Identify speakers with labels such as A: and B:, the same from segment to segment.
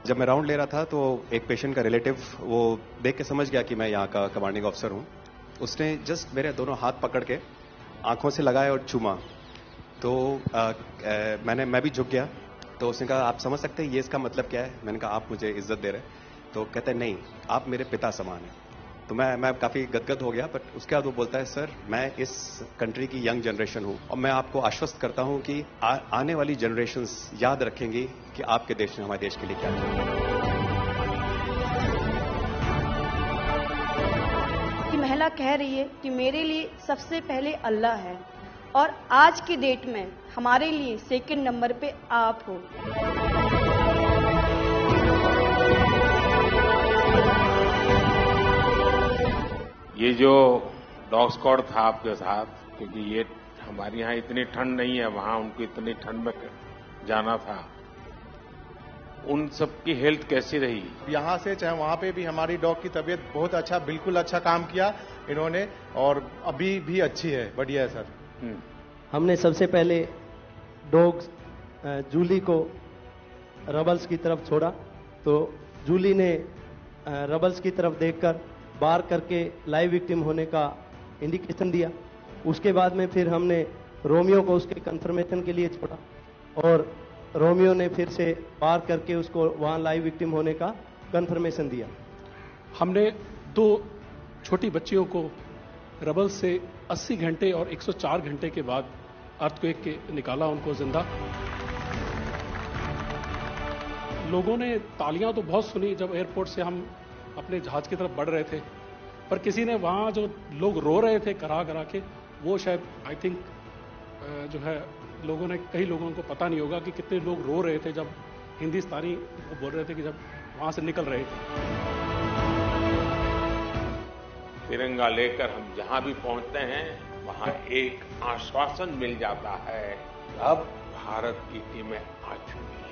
A: जब मैं राउंड ले रहा था तो एक पेशेंट का रिलेटिव वो देख के समझ गया कि मैं यहाँ का कमांडिंग ऑफिसर हूँ। उसने जस्ट मेरे दोनों हाथ पकड़ के आंखों से लगाए और चूमा। तो मैं भी झुक गया। तो उसने कहा आप समझ सकते हैं ये इसका मतलब क्या है? मैंने कहा आप मुझे इज्जत दे रहे हैं। तो कहते हैं नहीं, आप मेरे पिता समान हैं। तो मैं काफी गदगद हो गया। बट उसके बाद वो बोलता है सर मैं इस कंट्री की यंग जनरेशन हूं और मैं आपको आश्वस्त करता हूं कि आने वाली जनरेशंस याद रखेंगी कि आपके देश ने हमारे देश के लिए क्या किया।
B: कि महिला कह रही है कि मेरे लिए सबसे पहले अल्लाह है और आज की डेट में हमारे लिए सेकंड नंबर पे आप हो।
C: ये जो डॉग स्क्वाड था आपके साथ, क्योंकि ये हमारे यहाँ इतनी ठंड नहीं है, वहां उनको इतनी ठंड में जाना था, उन सबकी हेल्थ कैसी रही?
D: यहाँ से चाहे वहाँ पे भी हमारी डॉग की तबीयत बहुत अच्छा, बिल्कुल अच्छा काम किया इन्होंने और अभी भी अच्छी है, बढ़िया है सर।
E: हमने सबसे पहले डॉग जूली को रबल्स की तरफ छोड़ा तो जूली ने रबल्स की तरफ देखकर बार करके लाइव विक्टिम होने का इंडिकेशन दिया। उसके बाद में फिर हमने रोमियो को उसके कंफर्मेशन के लिए छोड़ा और रोमियो ने फिर से बार करके उसको वहां लाइव विक्टिम होने का कंफर्मेशन दिया।
F: हमने 2 छोटी बच्चियों को रबल से 80 घंटे और 104 घंटे के बाद अर्थक्वेक के निकाला उनको जिंदा। लोगों ने तालियां तो बहुत सुनी जब एयरपोर्ट से हम अपने जहाज की तरफ बढ़ रहे थे, पर किसी ने वहां जो लोग रो रहे थे करा करा के, वो शायद आई थिंक जो है लोगों ने, कई लोगों को पता नहीं होगा कि कितने लोग रो रहे थे जब हिंदुस्तानी वो बोल रहे थे कि जब वहां से निकल रहे थे।
C: तिरंगा लेकर हम जहां भी पहुंचते हैं वहां एक आश्वासन मिल जाता है, अब भारत की टीमें आ चुकी हैं।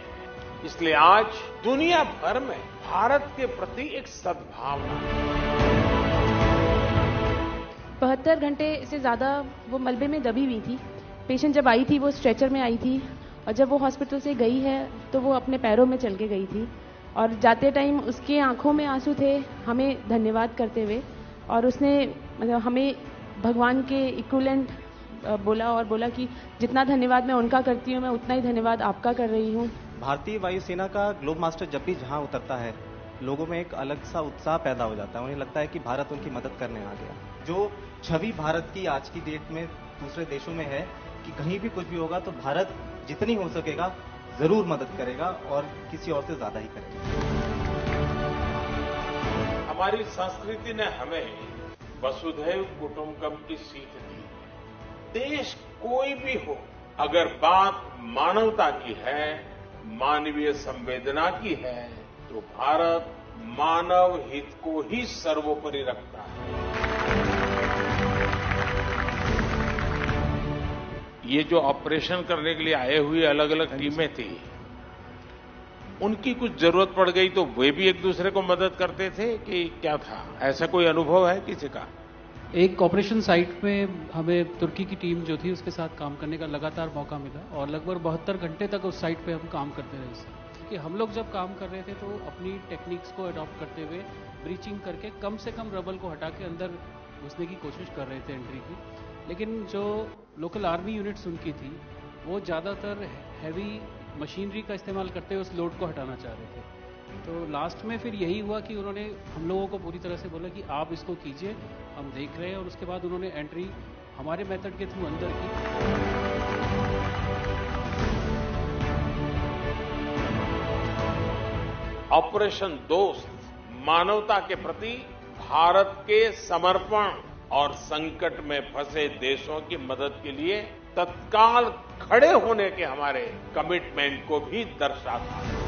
C: इसलिए आज दुनिया भर में भारत के प्रति एक सद्भावना।
G: 72 घंटे से ज्यादा वो मलबे में दबी हुई थी। पेशेंट जब आई थी वो स्ट्रेचर में आई थी और जब वो हॉस्पिटल से गई है तो वो अपने पैरों में चल के गई थी और जाते टाइम उसके आंखों में आंसू थे हमें धन्यवाद करते हुए, और उसने मतलब हमें भगवान के इक्विवेलेंट बोला और बोला कि जितना धन्यवाद मैं उनका करती हूँ मैं उतना ही धन्यवाद आपका कर रही हूँ।
H: भारतीय वायुसेना का ग्लोब मास्टर जब भी जहां उतरता है लोगों में एक अलग सा उत्साह पैदा हो जाता है। उन्हें लगता है कि भारत उनकी मदद करने आ गया। जो छवि भारत की आज की डेट में दूसरे देशों में है कि कहीं भी कुछ भी होगा तो भारत जितनी हो सकेगा जरूर मदद करेगा और किसी और से ज्यादा ही करेगा।
C: हमारी संस्कृति ने हमें वसुधैव कुटुंबकम की सीख दी। देश कोई भी हो, अगर बात मानवता की है, मानवीय संवेदना की है, तो भारत मानव हित को ही सर्वोपरि रखता है। ये जो ऑपरेशन करने के लिए आए हुए अलग अलग टीमें थी, उनकी कुछ जरूरत पड़ गई तो वे भी एक दूसरे को मदद करते थे कि क्या था? ऐसा कोई अनुभव है किसी का?
I: एक ऑपरेशन साइट में हमें तुर्की की टीम जो थी उसके साथ काम करने का लगातार मौका मिला और लगभग 72 घंटे तक उस साइट पे हम काम करते रहे सर। क्योंकि हम लोग जब काम कर रहे थे तो अपनी टेक्निक्स को अडॉप्ट करते हुए ब्रीचिंग करके कम से कम रबल को हटा के अंदर घुसने की कोशिश कर रहे थे एंट्री की। लेकिन जो लोकल आर्मी यूनिट्स उनकी थी वो ज़्यादातर हैवी मशीनरी का इस्तेमाल करते हुए उस लोड को हटाना चाह रहे थे। तो लास्ट में फिर यही हुआ कि उन्होंने हम लोगों को पूरी तरह से बोला कि आप इसको कीजिए, हम देख रहे हैं, और उसके बाद उन्होंने एंट्री हमारे मेथड के थ्रू अंदर की।
C: ऑपरेशन दोस्त मानवता के प्रति भारत के समर्पण और संकट में फंसे देशों की मदद के लिए तत्काल खड़े होने के हमारे कमिटमेंट को भी दर्शाता है।